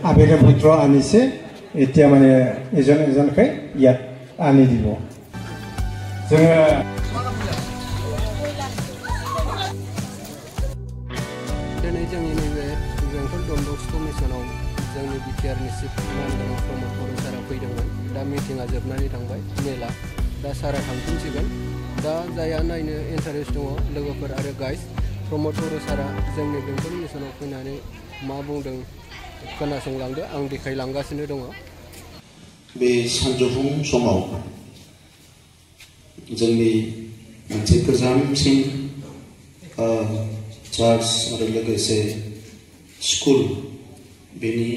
আবেদন পত্ৰ আনিছে এতিয়া মানে এজনকৈ ইয়াত আনি দিব जोङो दिनै जोंनि नैबे बेंटल डन बस्क' मिसनाव जोंनि बिटिआरनि चिफ मानगोनां प्रमद बर' सारा फैदोंमोन दा मिटिंआ जोबनानै थांबाय मेला दा सारा थांफिनसिगोन दा जायहा नायनो इन्टारेस्ट दङ लोगोफोर आरो गाइस प्रमद बर' सारा जोंनि बेंटल मिसनाव फैनानै मा बुंदों खोनासंलांदो आं देखायलांगासिनो दङ बे सानजौफुं समाव जोंनि मोनसे गोजामसिन चार्च आरो लोगोसे स्कुल बेनि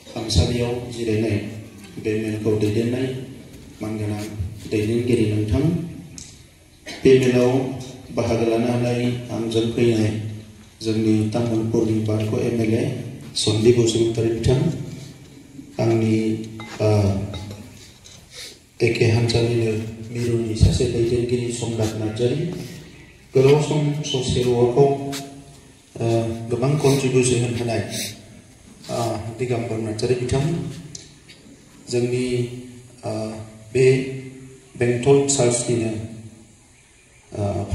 खामसालियाव जिरायनाय बे मेलखौ दैदेननाय मानगोनां दैदेनगिरि नोंथां बे मेलाव बाहागो लानो हानाय आंजों फैनाय जोंनि तामुलपुरनि बारग' एमएलए सन्दीप बसुमतारी बिथां आंनि एखे हान्जानिनो मिरुनि सासे दैदेनगिरि समनाथ नार्जारी गोलाव सम ससियेल वर्कआव गोबां कन्ट्रिबिउसन होनाय दिगम्बर नार्जारी बिथां जोंनि बे बेंटल चार्चनिनो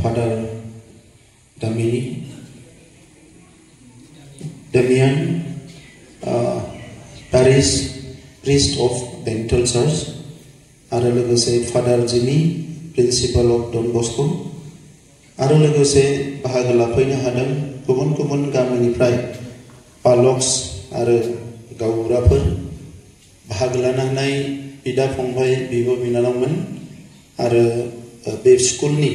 फादार डेमियान पेरिस प्रिस्ट ऑफ बेंटल चार्च आरो लोगोसे father Jimmy principal of Don Bosco आरो लोगोसे बाहागो लाफैनो हादों गुबुन गुबुन गामिनिफ्राय पालक्स आरो गावबुराफोर बाहागो लानो हानाय बिदा फंबाय बिब' बिनानावमोन आरो बे स्कुलनि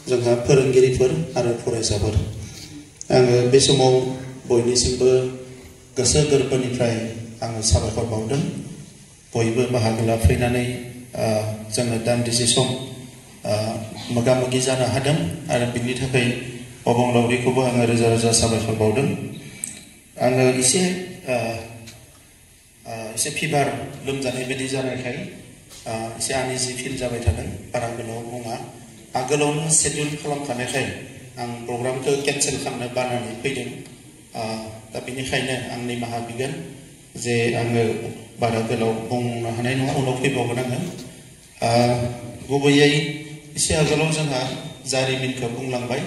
जोंहा फोरोंगिरिफोर आरो फरायसाफोर आङो बे समाव बयनिसिमबो गोसो गोरबोनिफ्राय आङो साबायखर बावदों बयबो बाहागो लाफैनानै जोङो दान्दिसे सम मोगा मोगि जानो हादों आरो बिनि थाखाय अबंलावरिखौबो आङो रोजा रोजा साबायखर बावदों आङो एसे फिभार लोमजानाय बायदि जानायखाय एसे आनिजि फिल जाबाय थादों बारा गोलाव बुङा आगोलावनो शेड्युल खालामखानायखाय आं प्रग्रामखौ केन्सेल खालामनो बानानै फैदों दा बेनिखायनो आं निमाहा बिगोन जे आङो बारा गोलाव बुंनो हानाय नङा उनाव फैबावगोन आङो गुबैयै एसे आगोलाव जोंहा जारिमिनखौ बुंलांबाय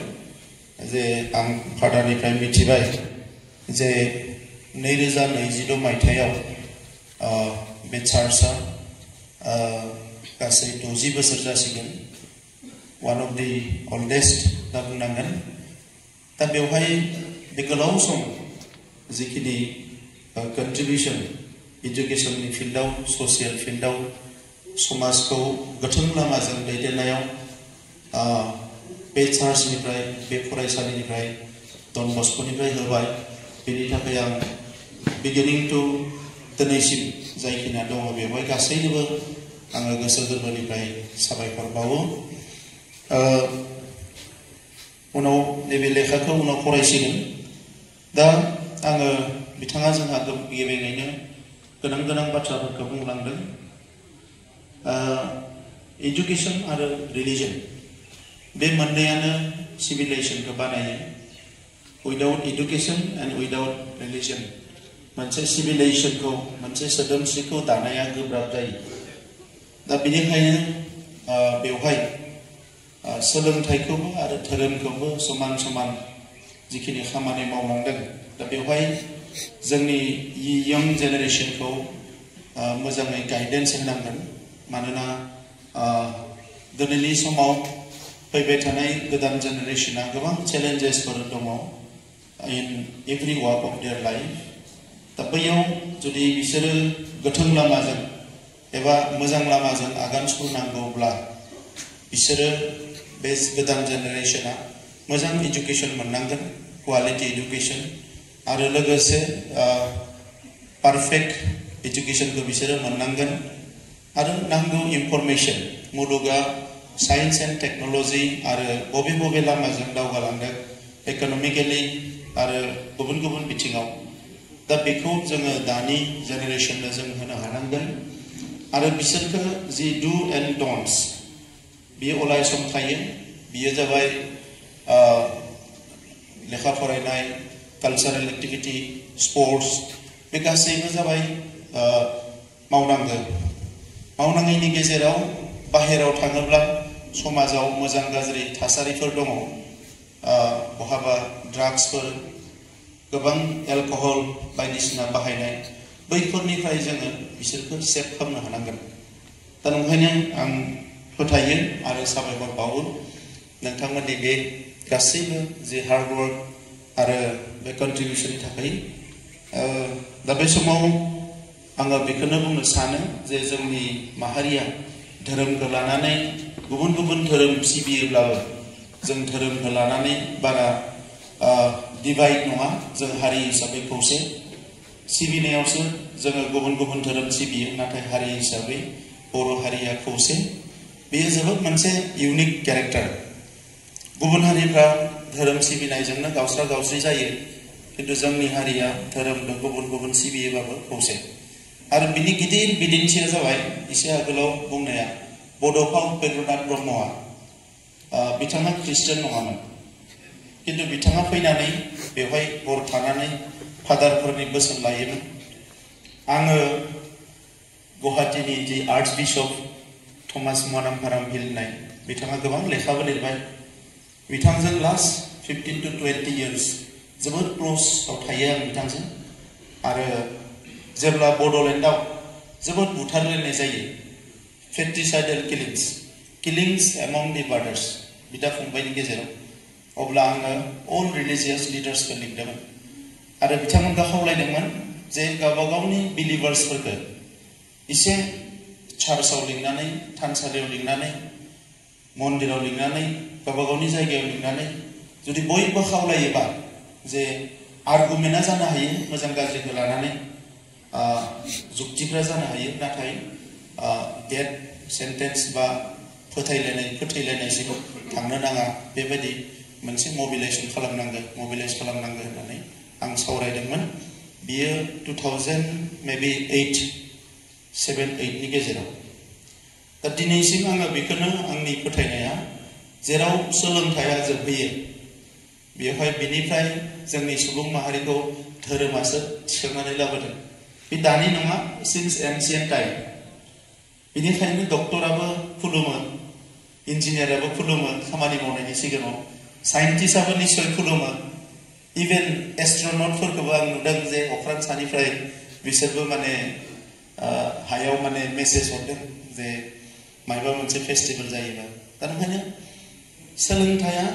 जे आं फादारनिफ्राय मिथिबाय जे 2026 मायथाइयाव बे चार्चआ गासै 60 बोसोर जासिगोन वान अफ दि अल्डेस्ट दा बुंनांगोन दा बेवहाय बे गोलाव सम जिखिनि कन्ट्रिबिउसन एजुकेशननि फिल्डआव ससियेल फिल्डआव समाजखौ गोथों लामाजों दैदेननायाव बे चार्चनिफ्राय बे फरायसालिनिफ्राय डन बस्क'निफ्राय होबाय बेनि थाखाय आं बिगिनिं टु दिनैसिम जायखिना दङ बेवहाय गासैनोबो आङो गोसो गोरबोनिफ्राय साबायखर बावो उनाव नैबे लेखाखौ उनाव फरायसिगोन दा आङो बिथाङा जोंहा गिबियैनो गोनां गोनां बाथ्राफोरखौ बुंलांदों एजुकेशन आरो रिलिजन बे मोननैयानो सिभिलाइजेशनखौ बानायो without education and without religion मोनसे सिभिलाइजेशनखौ मोनसे सोदोमस्रिखौ दानाया गोब्राब जायो दा बेनिखायनो बेवहाय सोलोंथाइखौबो आरो धोरोमखौबो समान समान जिखिनि खामानि मावलांदों दा बेवहाय जोंनि यं जेनेरेशनखौ मोजाङै गाइडेन्स होनांगोन मानोना दिनैनि समाव फैबाय थानाय गोदान जेनेरेशना गोबां चेलेन्जेसफोर दङ in every walk of their life दा बैयाव जुदि बिसोरो गोथों लामाजों एबा मोजां लामाजों आगान सुरनांगौब्ला बिसोरो बे गोदान जेनेरेशना मोजां एजुकेशन मोननांगोन क्वालिटी एजुकेशन आरो लोगोसे पारफेक्ट एजुकेशनखौ बिसोरो मोननांगोन आरो नांगौ इनफरमेशन मुलुगा साइंस एंड टेक्नोलॉजी आरो बबे बबे लामाजों दावगालांदों इकोनॉमिकली आरो गुबुन गुबुन बिथिङाव दा बेखौ जोङो दानि जेनेरेशननो जों होनो हानांगोन आरो बिसोरखौ जि डू एंड डोंट्स बियो अराय सम थायो बियो जाबाय लेखा फरायनाय कल्चरल एक्टिविटी स्पोर्ट्स बे गासैबो जाबाय मावनांगौ मावनाङैनि गेजेराव बाहेराव थाङोब्ला समाजाव मोजां गाज्रि थासारिफोर दङ बहाबा ड्राग्सफोर गोबां एलकहल बायदिसिना बाहायनाय बैफोरनिफ्राय जोङो बिसोरखौ सेभ खालामनो हानांगोन दा ओंखायनो आं फोथायो आरो साबायखर बावो नोंथांमोननि बे गासैबो जे हार्ड वर्क आरो बे कन्ट्रिबिउसननि थाखाय दा बे समाव आङो बेखौनो बुंनो सानो जे जोंनि माहारिया धोरोमखौ लानानै गुबुन गुबुन धोरोम सिबियोब्लाबो जों धोरोमखौ लानानै बारा डिभाइड नङा जों हारि हिसाबै खौसे सिबिनायावसो जोङो गुबुन गुबुन धोरोम सिबियो नाथाय हारि हिसाबै बर' हारिया खौसे बेयो जोबोद मोनसे इउनिक केरेक्टार गुबुन हारिफ्रा धोरोम सिबिनायजोंनो गावस्रा गावस्रि जायो किन्तु जोंनि हारिया धोरोमखौ गुबुन गुबुन सिबियोबाबो खौसे आरो बिनि गिदिर बिदिन्थिया जाबाय एसे आगोलाव बुंनाया बड'फा उपेन्द्रनाथ ब्रह्मआ बिथाङा ख्रिस्टान नङामोन किन्तु बिथाङा फैनानै बेवहाय हर थानानै फादारफोरनि बोसोन लायोमोन आङो गुवाहाटीनि जि आर्च बिशप थमास मनाम्पाराम हिलनाय बिथाङा गोबां लेखाबो लिरबाय बिथांजों लास्ट 15 to 20 years जोबोद क्ल'सआव थायो आं बिथांजों आरो जेब्ला बड'लेण्डआव जोबोद बुथारलायनाय जायो फेट्रिसाइडेल किलिंस एमंग दि ब्रादार्स बिदा फंबायनि गेजेराव अब्ला आङो अल रिलिजियास लिडार्सखौ लिंदोंमोन आरो बिथांमोनखौ खावलायदोंमोन जे गावबा गावनि बिलिभार्सफोरखौ एसे चार्चआव लिंनानै थानसालियाव लिंनानै मन्दिराव लिंनानै गावबा गावनि जायगायाव लिंनानै जुदि बयबो खावलायोबा जे आर्गुमेन्टआ जानो हायो मोजां गाज्रिखौ लानानै जुक्तिफ्रा जानो हायो नाथाय डेथ सेन्टेन्स बा फोथैलायनायसिम थांनो नाङा बेबायदि मोनसे मबिलाइज खालामनांगौ होननानै आं सावरायदोंमोन बियो 2007-8 नि गेजेराव दा दिनैसिम आङो बेखौनो आंनि फोथायनाया जेराव सोलोंथाइया जोबहैयो बेवहाय बिनिफ्राय जोंनि सुबुं माहारिखौ धोरोमासो थिखांनानै लाबोदों बे दानि नङा सिन्स एनसियेन्ट टाइम बेनिखायनो डक्टराबो खुलुमो इन्जिनियाराबो खुलुमो खामानि मावनायनि सिगाङाव साइन्टिस्टआबो निश्चय खुलुमो इभेन एस्ट्रनटफोरखौबो आं नुदों जे अख्रां सानिफ्राय बिसोरबो माने हायाव माने मेसेज हरदों जे माबा मोनसे फेस्टिभेल जायोबा दा ओंखायनो सोलोंथाइया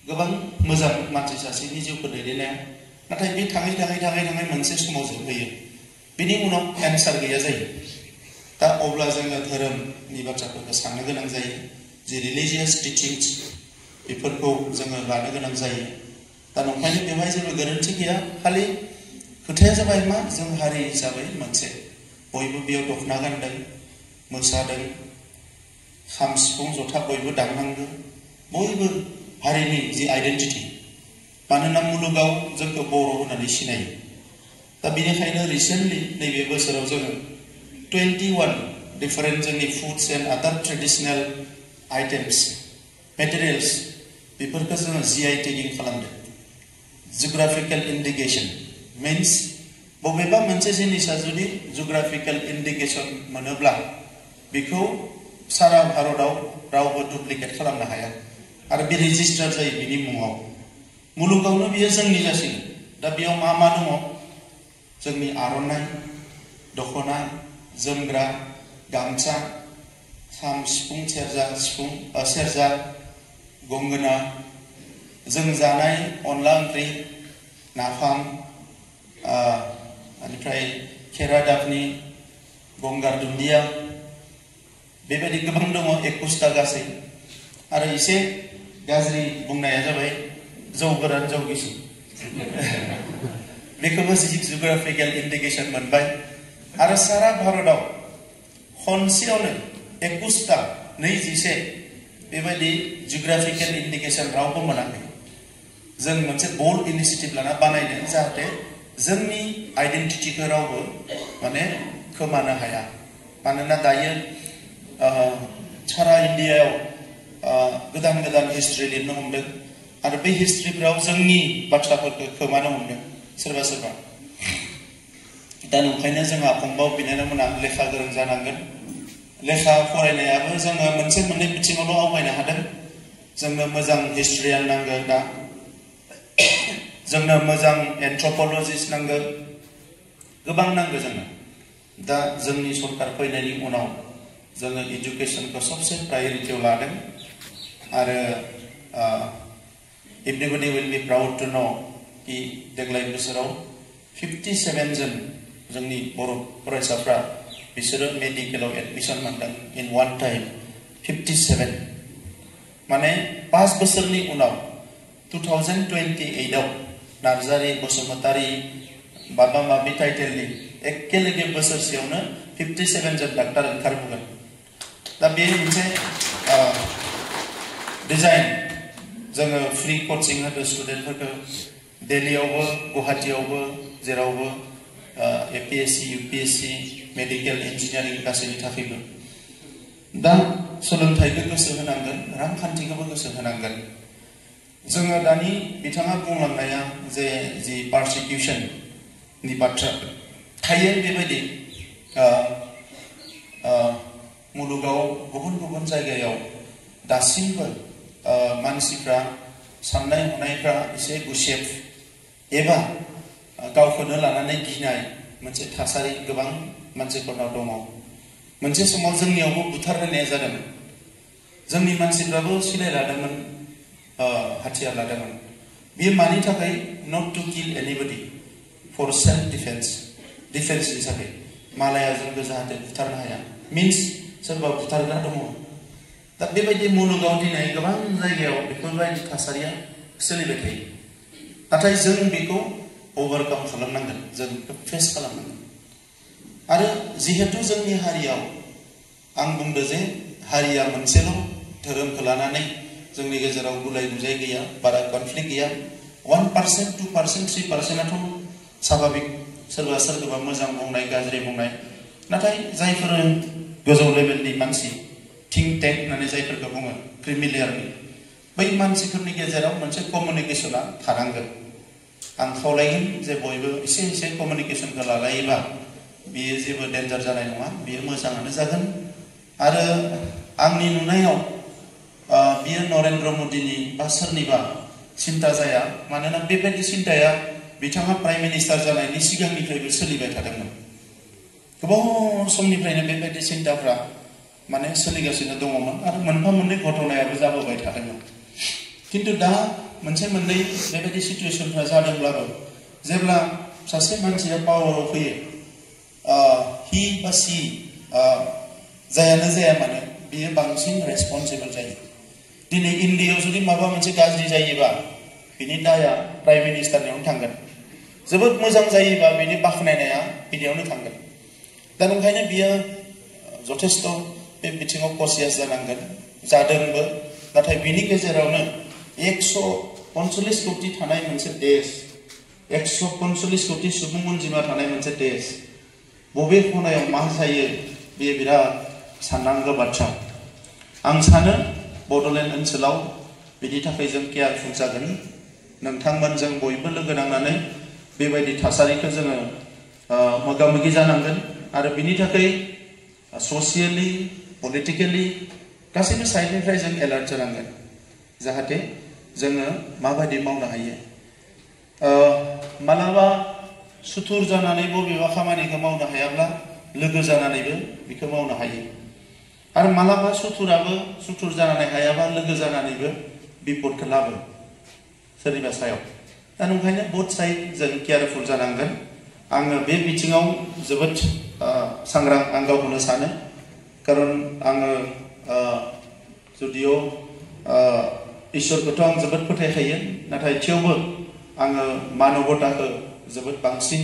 गोबां मोजां मानसि सासेनि जिउखौ दैदेननाया नाथाय बे थाङै मोनसे समाव जोबहैयो बिनि उनाव एन्सार गैया जायो दा अब्ला जोङो धोरोमनि बाथ्राफोरखौ साननो गोनां जायो जे रिलिजियास टिचिंस बेफोरखौ जोङो लानो गोनां जायो दा ओंखायनो बेवहाय जेबो गोरोन्थि गैया खालि खोथाया जाबाय मा जों हारि हिसाबै मोनसे बयबो बेयाव दखना गानदों मोसादों खाम सिफुं जथा बयबो दामनांगौ बयबो हारिनि जि आइडेन्टिटि मानोना मुलुगाव जोंखौ बर' होननानै सिनायो दा बेनिखायनो रिसेन्टलि नैबे बोसोराव जोङो 21 डिफरेन्ट जोंनि फुड्स एन्ड आदार ट्रेडिशनेल आइटेम्स मेटेरियल्स बेफोरखौ जोङो GI टेगिं खालामदों जिअग्राफिकेल इन्डिकेसन मीन्स बबेबा मोनसे जिनिसा जुदि जिअग्राफिकेल इन्डिकेसन मोनोब्ला बेखौ सारा भारतआव रावबो डुप्लिकेट खालामनो हाया आरो बे रेजिस्टार जायो बिनि मुङाव मुलुगावनो बियो जोंनि जासिगोन दा बेयाव मा दङ जोंनि आर'नाइ दखना जोमग्रा गामसा खाम सिफुं सेरजा गंगोना जों जानाय अनला ओंख्रि नाफाम बेनिफ्राय खेरादाफिनि गंगार दुन्दिया बेबायदि गोबां दङ 21टा गासै आरो एसे गाज्रि बुंनाया जाबाय जौ गोरान जौ गिसि बेखौबो जिअग्राफिकेल इन्डिकेसन मोनबाय आरो सारा भारतआव खनसेयावनो 21टा 21 बेबायदि जिअग्राफिकेल इन्डिकेसन रावबो मोनाखै जों मोनसे बोल्ड इनिशिएटिभ लाना बानायदों जाहाथे जोंनि आइडेन्टिटिखौ रावबो माने खोमानो हाया मानोना दायो सारा इन्डियायाव गोदान हिस्ट्रि लिरनो हमदों आरो बे हिस्ट्रिफोराव जोंनि बाथ्राफोरखौ खोमानो हमदों सोरबा दा नंखायनो जोंहा फंबाय बिनानावमोना लेखा गोरों जानांगोन लेखा फरायनायाबो जोङो मोनसे मोननै बिथिङावल' आवगायनो हादों जोंनो मोजां हिस्ट्रियान नांगौ दा जोंनो मोजां एन्थ्रपलजिस्ट नांगौ गोबां नांगौ जोंनो दा जोंनि सरकार फैनायनि उनाव जोङो एजुकेशनखौ सबसे प्रायोरिटियाव लादों आरो everybody will be proud to know कि देग्लाय बोसोराव 57 जन जोंनि बर' फरायसाफ्रा बिसोरो मेडिकेलाव एडमिशन मोनदों इन वन टाइम 57 माने 5 बोसोरनि उनाव 2028 आव नार्जारी बसुमतारी माबा माबि टाइटेलनि एखेलेगे बोसोरसेयावनो 57 जन डाक्टार ओंखारबोगोन दा बे मोनसे डिजाइन जोङो फ्री कोचिं होदो स्टुडेन्टफोरखौ दिल्लीयावबो गुवाहाटीयावबो जेरावबो एपीएससी यूपीएससी मेडिकल इन्जिनियारिं गासैनि थाखायबो दा सोलोंथाइखौ गोसो होनांगोन रांखान्थिखौबो गोसो होनांगोन जोङो दानि बिथाङा बुंलांनाया जे जि पारसिकिउसन नि बाथ्रा थायो बेबायदि मुलुगाव गुबुन गुबुन जायगायाव दासिमबो मानसिफ्रा साननाय हनायफ्रा एसे गुसेब एबा गावखौनो लानानै गिनाय मोनसे थासारि गोबां मानसिफोरनाव दङ मोनसे समाव जोंनियावबो बुथारलायनाया जादोंमोन जोंनि मानसिफ्राबो सिलाय लादोंमोन हाथियार लादोंमोन बेयो मानि थाखाय not to kill anybody for self डिफेन्सनि थाखाय मालाया जोंखौ जाहाथे बुथारनो हाया मिन्स सोरबा बुथारग्रा दङ दा बेबायदि मुलुगाव दिनै गोबां जायगायाव बेफोरबायदि थासारिया सोलिबाय थायो नाथाय जों बेखौ ओभारकाम खालामनांगोन जों फेस खालामनांगोन आरो जिहेतु जोंनि हारियाव आं बुंदों जे हारिया मोनसेल' धोरोमखौ लानानै जोंनि गेजेराव गुलाय गुजाय गैया बारा कनफ्लिक्ट गैया 1%, 2%, 3%आथ' स्वाभाबिक सोरबा सोरबा मोजां बुंनाय गाज्रि बुंनाय नाथाय जायफोर गोजौ लेभेलनि मानसि थिंक टेंक होननानै जायफोरखौ बुङो क्रिमिलियारनि बै मानसिफोरनि गेजेराव मोनसे कमिउनिकेशना थानांगोन आं खावलायगोन जे बयबो एसे एसे कमिउनिकेशनखौ लालायोबा बियो जेबो डेन्जार जानाय नङा बियो मोजाङानो जागोन आरो आंनि नुनायाव बियो नरेन्द्र मदिनि बा सोरनिबा सिन्ता जाया मानोना बेबायदि सिन्ताया बिथाङा प्राइम मिनिस्टार जानायनि सिगांनिफ्रायबो सोलिबाय थादोंमोन गोबाव समनिफ्रायनो बेबायदि सिन्ताफ्रा माने सोलिगासिनो दङमोन आरो मोनफा मोननै घटनायाबो जाबोबाय थादोंमोन किन्तु दा मोनसे मोननै बेबायदि सिचुएसनफ्रा जादोंब्लाबो जेब्ला सासे मानसिया पावाराव फैयो हि बा सि जायानो जाया मानो बियो बांसिन रेसपन्सिबल जायो दिनै इन्डियायाव जुदि माबा मोनसे गाज्रि जायोबा बिनि दाया प्राइम मिनिस्टारनियावनो थांगोन जोबोद मोजां जायोबा बिनि बाख्नायनाया बिनियावनो थांगोन दा ओंखायनो बियो जथेस्थ बे बिथिङाव कसियास जानांगोन जादोंबो नाथाय बिनि गेजेरावनो 145 कोटि थानाय मोनसे देश 145 कोटि सुबुं अनजिमा थानाय मोनसे देश बबे खनायाव मा जायो बेयो बिराद साननांगौ बाथ्रा आं सानो बड'लेण्ड ओनसोलाव बिनि थाखाय जों केयारफुल जागोन नोंथांमोनजों बयबो लोगो नांनानै बेबायदि थासारिखौ जोङो मोगा मोगि जानांगोन आरो बिनि थाखाय ससियेलि पलिटिकेलि गासैबो साइडनिफ्राय जों एलार्ट जानांगोन जाहाथे जोङो माबायदि मावनो हायो मालाबा सुथुर जानानै बबेबा खामानिखौ मावनो हायाब्ला लोगो जानानैबो बेखौ मावनो हायो आरो मालाबा सुथुर जानानै हायाबा लोगो जानानैबो बिपदखौ लाबो सोरनिबा सायाव दा ओंखायनो बोथ साइड जों केयारफुल जानांगोन आङो बे बिथिङाव जोबोद सांग्रां आं गावखौनो सानो खारन आङो जुदिअ इसोरखौथ' आं जोबोद फोथायखायो नाथाय थेवबो आङो मानबताखौ जोबोद बांसिन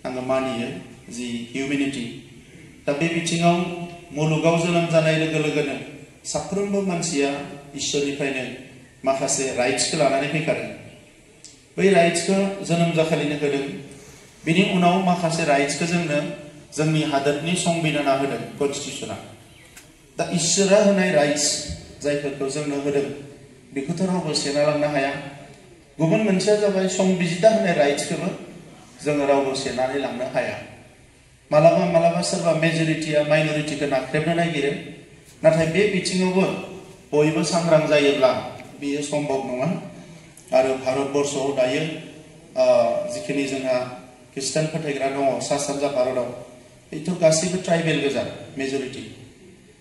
आङो मानियो जि हिउमेनिटी दा बे बिथिङाव मुलुगाव जोनोम जानाय लोगो लोगोनो साफ्रोमबो मानसिया इसोरनिफ्रायनो माखासे राइट्सखौ लानानै फैखादों बै राइट्सखौ जोनोम जाखालिनो होदों बिनि उनाव माखासे राइट्सखौ जोंनो जोंनि हादोरनि संबिधाना होदों कनस्टिट्यूशना दा इसोरा होनाय राइट्स जायफोरखौ जोंनो होदों बेखौथ' रावबो सेना लांनो हाया गुबुन मोनसेया जाबाय संबिजिदा होनाय राइट्सखौबो जोङो रावबो सेनानै लांनो हाया मालाबा मालाबा सोरबा मेजरिटिया माइनरिटिखौ नाख्रेबनो नागिरो नाथाय बे बिथिङावबो बयबो सांग्रां जायोब्ला बेयो सम्भब नङा आरो भारतबर्षआव दायो जिखिनि जोंहा ख्रिस्टान फोथायग्रा दङ सा सानजा भारतआव बेथ' गासैबो ट्राइबेल गोजा मेजरिटि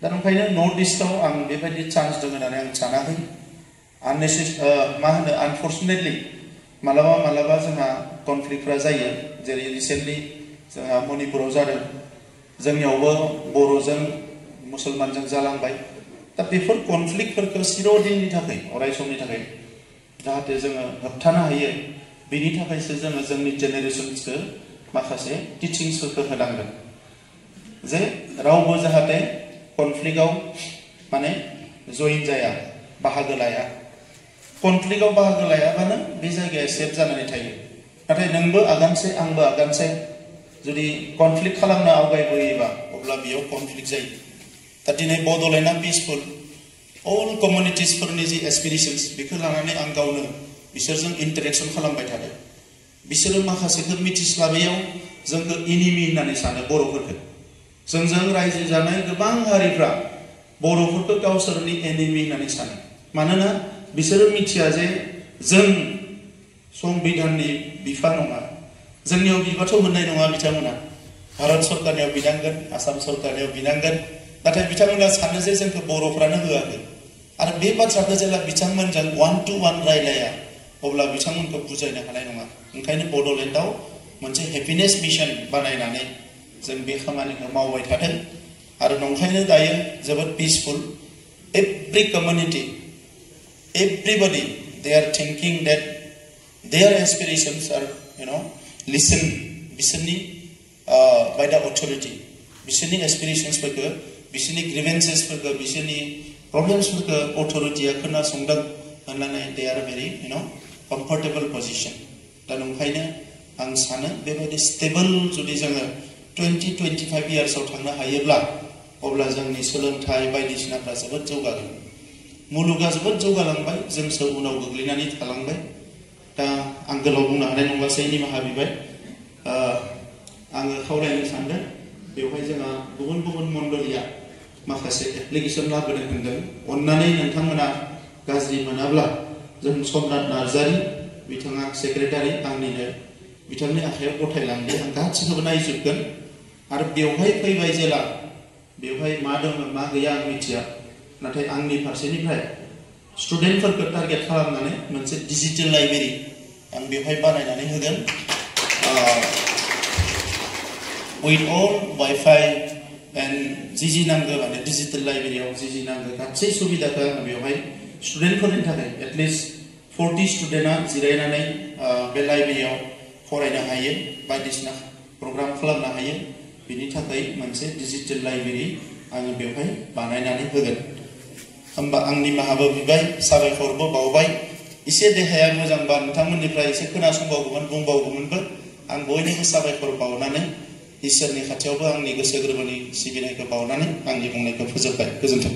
दा ओंखायनो नर्थ इस्टआव आं बेबायदि चान्स दङ होननानै आं सानाखै मा होनो आनफर्चुनेटलि मालाबा मालाबा जोंहा कनफ्लिक्टफ्रा जायो जेरै रिसेन्टलि जोंहा मणिपुराव जादों जोंनियावबो बर'जों मुसलमानजों जालांबाय दा बेफोर कनफ्लिक्टफोरखौ चिरदिननि थाखाय अराय समनि थाखाय जाहाथे जोङो होबथानो हायो बेनि थाखायसो जोङो जोंनि जेनेरेशन्सखौ माखासे टिचिंसफोरखौ होनांगोन जे रावबो जाहाथे कनफ्लिक्टआव माने जइन जाया बाहागो लाया कनफ्लिक्टआव बाहागो लायाबानो बे जायगाया सेफ जानानै थायो नाथाय नोंबो आगानसे आंबो आगानसे जुदि कनफ्लिक्ट खालामनो आवगायबोयोबा अब्ला बेयाव कनफ्लिक्ट जायो दा दिनै बड'लेण्डआ पिसफुल अल कमिउनिटिसफोरनि जि एसपिरेशन्स बेखौ लानानै आं गावनो बिसोरजों इन्टारेक्शन खालामबाय थादों बिसोरो माखासेखौ मिथिस्लाबैयाव जोंखौ एनिमि होननानै सानो बर'फोरखौ जोंजों रायजो जानाय गोबां हारिफ्रा बर'फोरखौ गावसोरनि एनिमि होननानै सानो मानोना बिसोरो मिथिया जे जों संबिधाननि बिफा नङा जोंनियाव बिबाथ' मोननाय नङा बिथांमोना भारत सरकारनियाव बिनांगोन आसाम सरकारनियाव बिनांगोन नाथाय बिथांमोना सानो जे जोंखौ बर'फ्रानो होआखै आरो बे बाथ्राखौ जेब्ला बिथांमोनजों 1-to-1 रायलाया अब्ला बिथांमोनखौ बुजायनो हानाय नङा ओंखायनो बड'लेण्डआव मोनसे हेपिनेस मिशन बानायनानै जों बे खामानिखौ मावबाय थादों आरो नंखायनो दायो जोबोद peaceful every community everybody they are thinking that their aspirations are listen बिसोरनि by the authority बिसोरनि aspirations फोरखौ बिसोरनि grievances फोरखौ बिसोरनि problems फोरखौ authorityया खोनासंदों होननानै they are very comfortable position दा नंखायनो आं सानो बेबायदि stable जुदि जोङो 20-25 yearsआव थांनो हायोब्ला अब्ला जोंनि सोलोंथाइ बायदिसिनाफ्रा जोबोद जौगागोन मुलुगा जोबोद जौगालांबाय जोंसो उनाव गोग्लैनानै थालांबाय दा आं गोलाव बुंनो हानाय नंलासै निमाहा बिबाय आङो खावलायनो सानदों बेवहाय जोंहा गुबुन गुबुन मण्डलिया माखासे एप्लिकेसन लाबोदों होनदों अननानै नोंथांमोना गाज्रि मोनाब्ला जों सम्राट नार्जारी बिथाङा सेक्रेटारि आंनिनो बिथांनि आखायाव गथायलांदो आं गासिखौबो नायजोबगोन आरो बेवहाय फैबाय जेला बेवहाय मा दङ मा गैया आं मिथिया नाथाय आंनि फारसेनिफ्राय स्टुडेन्टफोरखौ टारगेट खालामनानै मोनसे डिजिटेल लाइब्रेरि आं बेवहाय बानायनानै होगोन with all वाइफाइ एन्ड जि नांगौ माने डिजिटेल लाइब्रेरियाव जि नांगौ गासै सुबिदाखौ आं बेवहाय स्टुडेन्टफोरनि थाखाय एटलिस्ट 40 स्टुडेन्टआ जिरायनानै बे लाइब्रेरियाव फरायनो हायो बायदिसिना प्रग्राम खालामनो हायो बिनि थाखाय मोनसे डिजिटेल लाइब्रेरि आङो बेवहाय बानायनानै होगोन होमबा आं निमाहाबो बिबाय साबायखरबो बावबाय एसे देहाया मोजांबा नोंथांमोननिफ्राय एसे खोनासंबावगौमोन बुंबावगौमोनबो आं बयनिबो साबायखर बावनानै इसोरनि खाथियावबो आंनि गोसो गोरबोनि सिबिनायखौ बावनानै आंनि बुंनायखौ फोजोबबाय गोजोन्थों